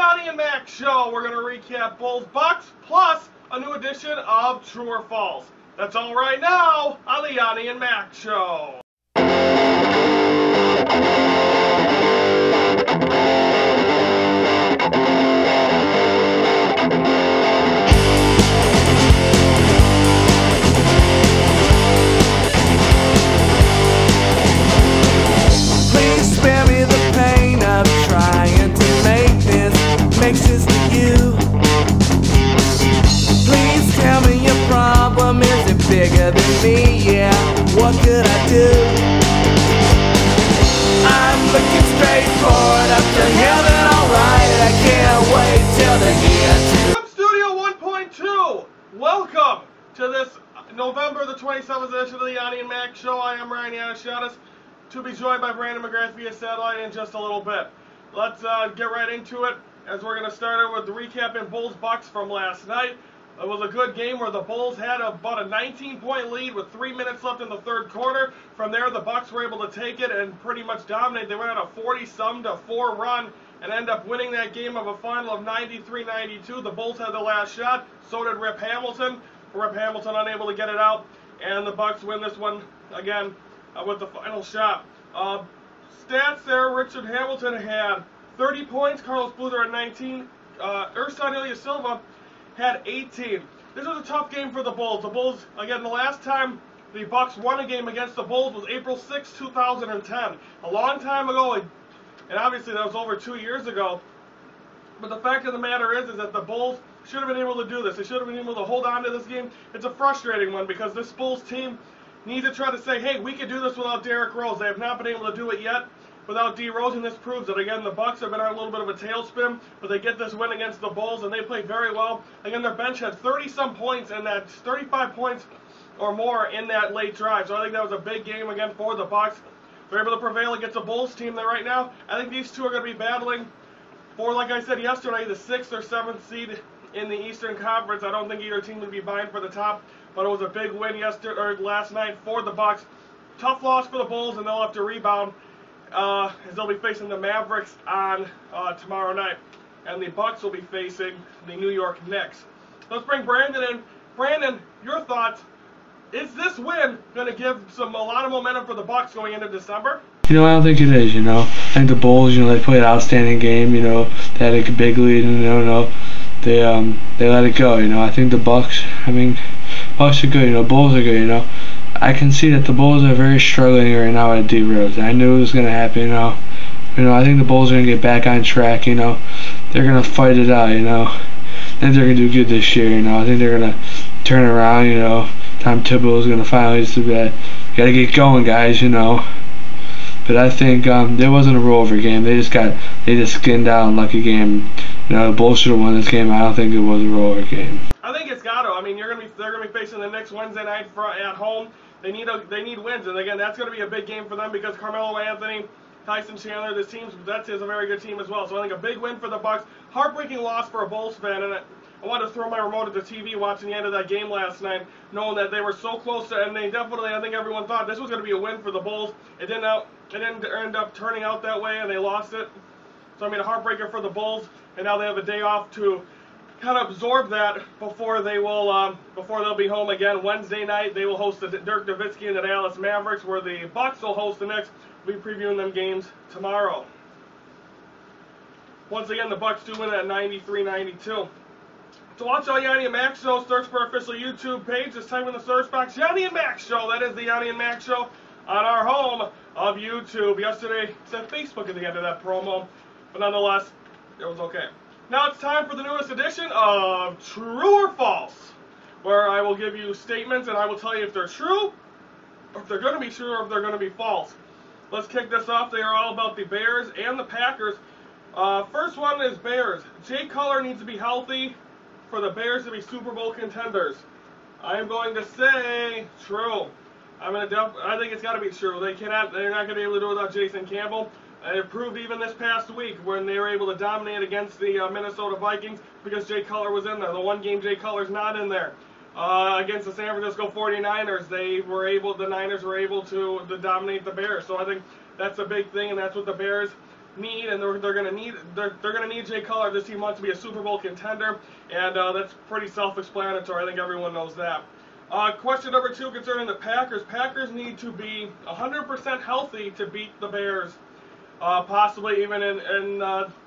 Yoni and Mac Show. We're going to recap Bulls Bucks plus a new edition of True or False. That's all right now on the Yoni and Mac Show. Please spare me the pain of trying to make sense to you. Please tell me your problem isn't bigger than me, yeah, what could I do? I'm looking straight forward up to heaven, alright, I can't wait till the end. From Studio 1.2, welcome to this November the 27th edition of the Yoni and Mac Show. I am Ryan Yanishatis, to be joined by Brandon McGrath via satellite in just a little bit. Let's get right into it, as we're going to start it with the recap in Bulls-Bucks from last night. It was a good game where the Bulls had about a 19-point lead with 3 minutes left in the third quarter. From there, the Bucks were able to take it and pretty much dominate. They went on a 40-4 run and end up winning that game of a final of 93-92. The Bulls had the last shot. So did Rip Hamilton. Rip Hamilton unable to get it out, and the Bucks win this one again with the final shot. Stats there: Richard Hamilton had 30 points. Carlos Boozer had 19. Ersan Ilyasova had 18. This was a tough game for the Bulls. The Bulls, again, the last time the Bucks won a game against the Bulls was April 6, 2010. A long time ago, and obviously that was over 2 years ago. But the fact of the matter is that the Bulls should have been able to do this. They should have been able to hold on to this game. It's a frustrating one because this Bulls team needs to try to say, hey, we could do this without Derrick Rose. They have not been able to do it yet without D. Rose, and this proves it. Again, the Bucks have been on a little bit of a tailspin, but they get this win against the Bulls, and they played very well. Again, their bench had 30-some points, and that's 35 points or more in that late drive. So I think that was a big game again for the Bucks. They're able to prevail against a Bulls team that right now, I think these two are going to be battling for, like I said yesterday, the 6th or 7th seed in the Eastern Conference. I don't think either team would be vying for the top, but it was a big win last night for the Bucks. Tough loss for the Bulls, and they'll have to rebound as they'll be facing the Mavericks on tomorrow night, and the Bucks will be facing the New York Knicks. Let's bring Brandon in. Brandon, your thoughts? Is this win going to give a lot of momentum for the Bucks going into December? I don't think it is, I think the Bulls, they played an outstanding game, they had a big lead, and, they let it go, I think the Bucks, Bucks are good, Bulls are good, I can see that the Bulls are very struggling right now at D. Rose. I knew it was going to happen, I think the Bulls are going to get back on track, They're going to fight it out, I think they're going to do good this year, I think they're going to turn around, Tom Thibodeau is going to finally just do that. You got to get going, guys, But I think it wasn't a rollover game. They just skinned out a lucky game. The Bulls should have won this game. I don't think it was a rollover game. I think it's got to. They're gonna be facing the Knicks Wednesday night at home. They need wins, and again, that's gonna be a big game for them because Carmelo Anthony, Tyson Chandler, this is a very good team as well. So I think a big win for the Bucks. Heartbreaking loss for a Bulls fan, and I wanted to throw my remote at the TV watching the end of that game last night, knowing that they were so close to, and they definitely, I think everyone thought this was going to be a win for the Bulls. It didn't end up turning out that way, and they lost it. So a heartbreaker for the Bulls, and now they have a day off to kind of absorb that before they'll be home again. Wednesday night, they will host the Dirk Nowitzki and the Dallas Mavericks, where the Bucks will host the Knicks. We'll be previewing them games tomorrow. Once again, the Bucks do win at 93-92. To watch all Yoni and Mac Show, search for our official YouTube page. Just type in the search box, Yoni and Mac Show. That is the Yoni and Mac Show on our home of YouTube. Yesterday, said Facebook at the end of that promo, but nonetheless, it was okay. Now it's time for the newest edition of True or False, where I will give you statements and I will tell you if they're true, or if they're going to be true, or if they're going to be false. Let's kick this off. They are all about the Bears and the Packers. First one is Bears. Jay Cutler needs to be healthy for the Bears to be Super Bowl contenders. I am going to say true. I think it's got to be true. They're not going to be able to do it without Jason Campbell. It proved even this past week when they were able to dominate against the Minnesota Vikings because Jay Cutler was in there. The one game Jay Cutler's not in there. Against the San Francisco 49ers, the Niners were able to dominate the Bears. So I think that's a big thing, and that's what the Bears need, and they're going to need Jay Cutler. This team wants to be a Super Bowl contender, and that's pretty self-explanatory. I think everyone knows that. Question number 2 concerning the Packers. Packers need to be 100% healthy to beat the Bears, possibly even in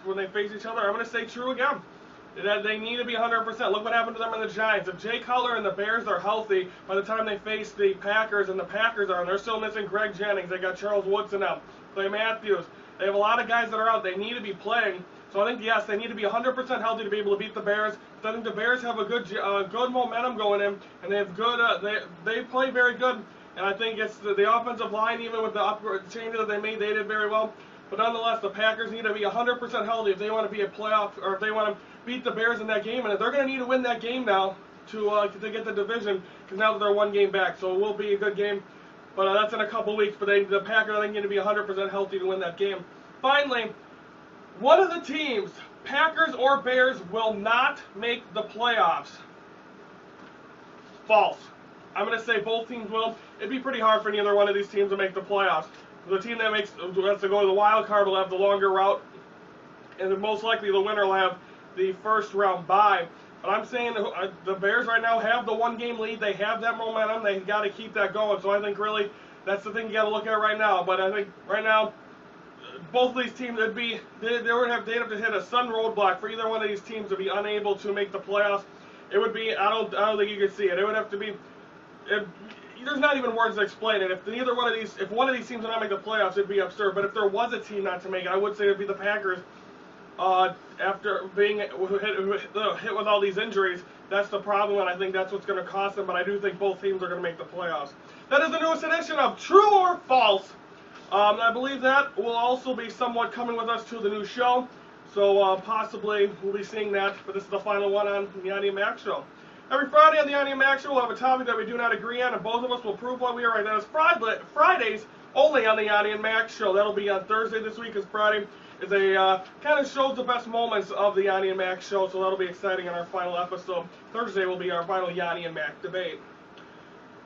when they face each other. I'm going to say true again. That they need to be 100%. Look what happened to them in the Giants. If Jay Cutler and the Bears are healthy by the time they face the Packers, and the Packers are, and they're still missing Greg Jennings, they got Charles Woodson out, Clay Matthews. They have a lot of guys that are out. They need to be playing. So I think, yes, they need to be 100% healthy to be able to beat the Bears. But I think the Bears have a good momentum going in, and they have good. They play very good. And I think it's the offensive line, even with the upgrade changes that they made, they did very well. But nonetheless, the Packers need to be 100% healthy if they want to be a playoff, or if they want to beat the Bears in that game. And if they're going to need to win that game now to get the division, because now that they're one game back, so it will be a good game. But that's in a couple weeks. But the Packers, I think, need to be 100% healthy to win that game. Finally, one of the teams, Packers or Bears, will not make the playoffs. False. I'm going to say both teams will. It'd be pretty hard for neither one of these teams to make the playoffs. The team that has to go to the wild card will have the longer route, and most likely the winner will have the first round bye. But I'm saying the Bears right now have the one-game lead. They have that momentum. They've got to keep that going. So I think really that's the thing you got to look at right now. But I think right now both of these teams, they'd have to hit a sudden roadblock for either one of these teams to be unable to make the playoffs. It would be, I don't think you could see it. It would have to be. There's not even words to explain it. If one of these teams did not make the playoffs, it'd be absurd. But if there was a team not to make it, I would say it'd be the Packers. After being hit with all these injuries, that's the problem, and I think that's what's going to cost them. But I do think both teams are going to make the playoffs. That is the newest edition of True or False. I believe that will also be somewhat coming with us to the new show. So possibly we'll be seeing that. But this is the final one on the Yoni Mac Show. Every Friday on the Yoni Mac Show, we'll have a topic that we do not agree on, and both of us will prove why we are right. That is Fridays only on the Yoni and Mac Show. That'll be on Thursday this week, because Friday is a kind of shows the best moments of the Yoni and Mac Show, so that'll be exciting in our final episode. Thursday will be our final Yoni and Mac debate.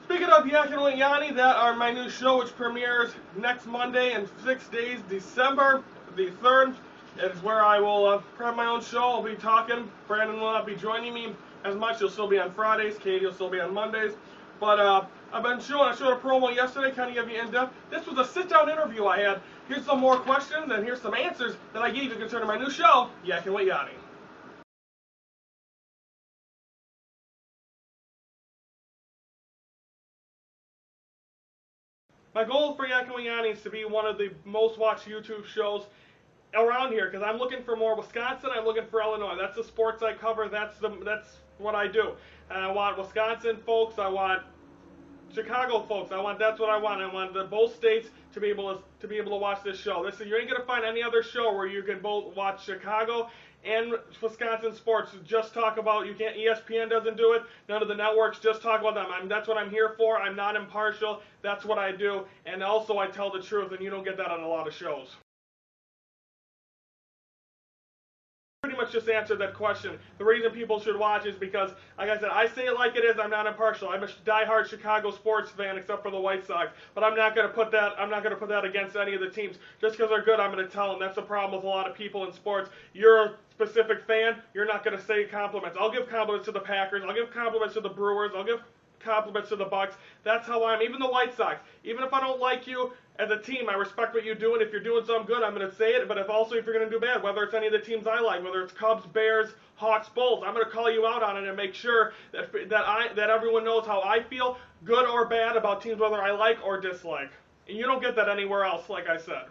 Speaking of Yakking with Yoni, that are my new show, which premieres next Monday in 6 days, December the 3rd. It's where I will have my own show. I'll be talking. Brandon will not be joining me as much. He'll still be on Fridays. Katie will still be on Mondays. But I showed a promo yesterday, kind of give you in-depth. This was a sit-down interview I had. Here's some more questions, and here's some answers that I gave you concerning my new show, Yakking with Yoni. My goal for Yakking with Yoni is to be one of the most watched YouTube shows around here, because I'm looking for more Wisconsin, I'm looking for Illinois. That's the sports I cover, that's what I do. And I want Wisconsin folks, I want Chicago folks, that's what I want. I want both states to be able to watch this show. You ain't gonna find any other show where you can both watch Chicago and Wisconsin sports. Just talk about, you can't, ESPN doesn't do it, none of the networks, just talk about them. That's what I'm here for. I'm not impartial. That's what I do. And also I tell the truth, and you don't get that on a lot of shows. Pretty much just answered that question. The reason people should watch is because, like I said, I say it like it is. I'm not impartial. I'm a diehard Chicago sports fan, except for the White Sox. But I'm not going to put that. I'm not going to put that against any of the teams. Just because they're good, I'm going to tell them. That's the problem with a lot of people in sports. You're a specific fan. You're not going to say compliments. I'll give compliments to the Packers. I'll give compliments to the Brewers. I'll give compliments to the Bucks. That's how I am. Even the White Sox. Even if I don't like you as a team, I respect what you do, and if you're doing something good, I'm going to say it. But if you're going to do bad, whether it's any of the teams I like, whether it's Cubs, Bears, Hawks, Bulls, I'm going to call you out on it and make sure that everyone knows how I feel, good or bad, about teams whether I like or dislike. And you don't get that anywhere else, like I said.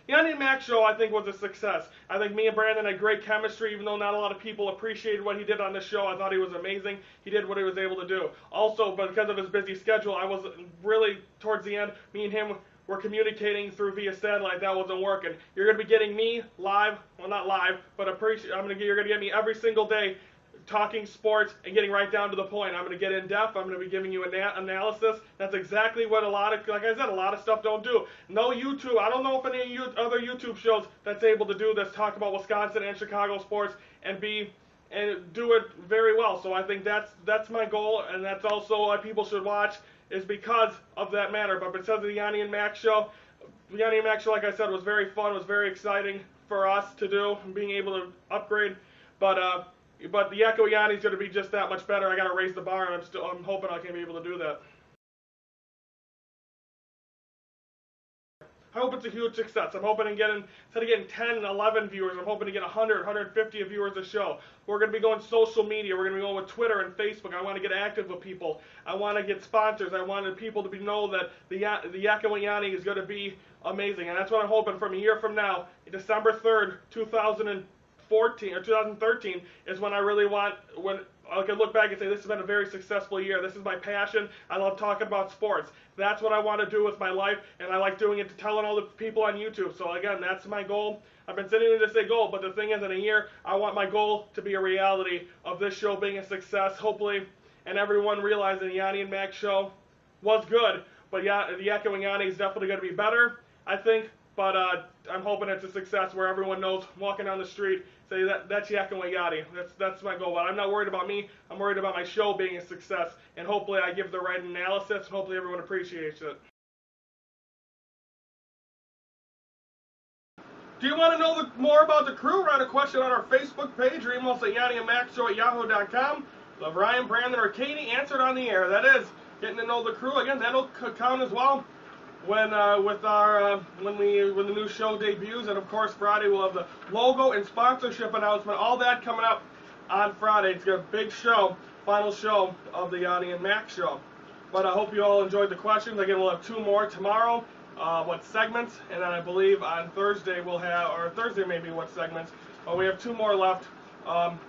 Yoni Mac Show, I think, was a success. I think me and Brandon had great chemistry, even though not a lot of people appreciated what he did on this show. I thought he was amazing. He did what he was able to do. Also, because of his busy schedule, I was really, towards the end, me and him were communicating through via satellite. That wasn't working. You're going to be getting me live, well, not live, but you're going to get me every single day talking sports and getting right down to the point. I'm going to get in depth. I'm going to be giving you analysis. That's exactly what like I said, a lot of stuff don't do. No YouTube. I don't know if any other YouTube shows that's able to do this, talk about Wisconsin and Chicago sports and do it very well. So I think that's my goal, and that's also why people should watch is because of that matter. But because of the Yoni and Mac Show, the Yoni and Mac Show, like I said, was very fun. It was very exciting for us to do, and being able to upgrade. But the Echo Yoni is going to be just that much better. I got to raise the bar, and I'm hoping I can be able to do that. I hope it's a huge success. I'm hoping to get, instead of getting 10, 11 viewers, I'm hoping to get 100, 150 viewers a show. We're going to be going social media. We're going to be going with Twitter and Facebook. I want to get active with people. I want to get sponsors. I wanted people to know that the Echo and Yoni is going to be amazing. And that's what I'm hoping from a year from now, December 3rd, 2014 or 2013 is when I really want, when I can look back and say this has been a very successful year. This is my passion. I love talking about sports. That's what I want to do with my life, and I like doing it to telling all the people on YouTube. So again, that's my goal. I've been sitting here to say goal, but the thing is, in a year, I want my goal to be a reality of this show being a success, hopefully, and everyone realizing the Yoni and Mac Show was good, but yeah, the Echo and Yoni is definitely going to be better, I think. But I'm hoping it's a success where everyone knows, walking down the street, say that's Echo and Yoni. That's my goal. But I'm not worried about me. I'm worried about my show being a success, and hopefully I give the right analysis, and hopefully everyone appreciates it. Do you want to know more about the crew? Write a question on our Facebook page, or email us at YoniandMacShow@yahoo.com. So if Ryan, Brandon, or Katie answered on the air, that is getting to know the crew. Again, that'll count as well when the new show debuts. And of course, Friday we'll have the logo and sponsorship announcement. All that coming up on Friday. It's a big show, final show of the Yoni and Mac Show. But I hope you all enjoyed the questions. Again, we'll have 2 more tomorrow. What segments, and then I believe on Thursday we'll have, or Thursday maybe what segments, but we have 2 more left,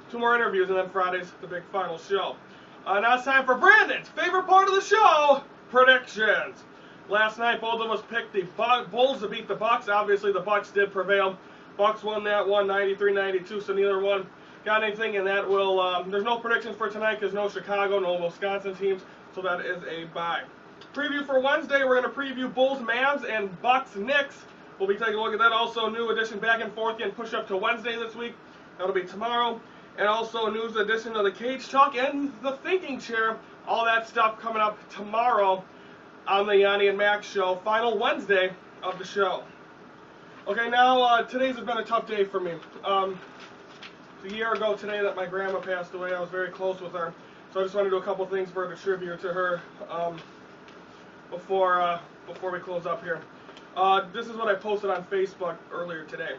2 more interviews, and then Friday's the big final show. Now it's time for Brandon's favorite part of the show, predictions. Last night both of us picked the Bulls to beat the Bucks. Obviously the Bucks did prevail. Bucks won that one, 93-92, so neither one got anything, and that will, there's no predictions for tonight because no Chicago, no Wisconsin teams, so that is a bye. Preview for Wednesday, we're going to preview Bulls, Mavs, and Bucks, Knicks. We'll be taking a look at that. Also, new edition back and forth getting pushed up to Wednesday this week. That'll be tomorrow. And also, news edition of the Cage Talk and the Thinking Chair. All that stuff coming up tomorrow on the Yoni and Mac Show. Final Wednesday of the show. Okay, now, today's has been a tough day for me. It's a year ago today that my grandma passed away. I was very close with her. So I just want to do a couple things for the tribute to her. Before we close up here. This is what I posted on Facebook earlier today.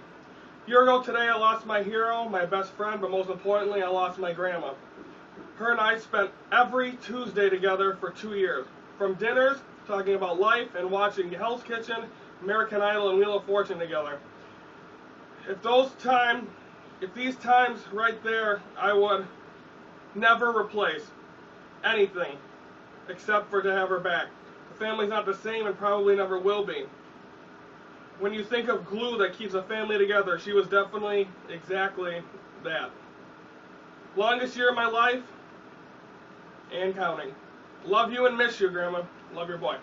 A year ago today, I lost my hero, my best friend, but most importantly, I lost my grandma. Her and I spent every Tuesday together for 2 years. From dinners, talking about life, and watching Hell's Kitchen, American Idol, and Wheel of Fortune together. If these times right there, I would never replace anything except for to have her back. Family's not the same and probably never will be. When you think of glue that keeps a family together, she was definitely exactly that. Longest year of my life and counting. Love you and miss you, Grandma. Love your boy.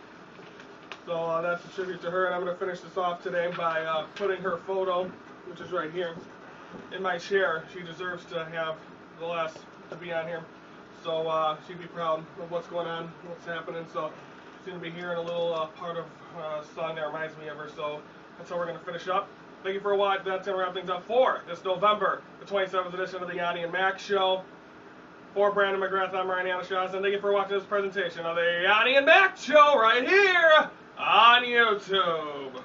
So that's a tribute to her, and I'm going to finish this off today by putting her photo, which is right here, in my chair. She deserves to have the last to be on here. So she'd be proud of what's going on, what's happening. So going to be hearing a little part of a song that reminds me of her, so that's how we're going to finish up. Thank you for watching. That's going to wrap things up for this November, the 27th edition of the Yoni and Mac Show. For Brandon McGrath, I'm Ryan Yanishaws, and thank you for watching this presentation of the Yoni and Mac Show right here on YouTube.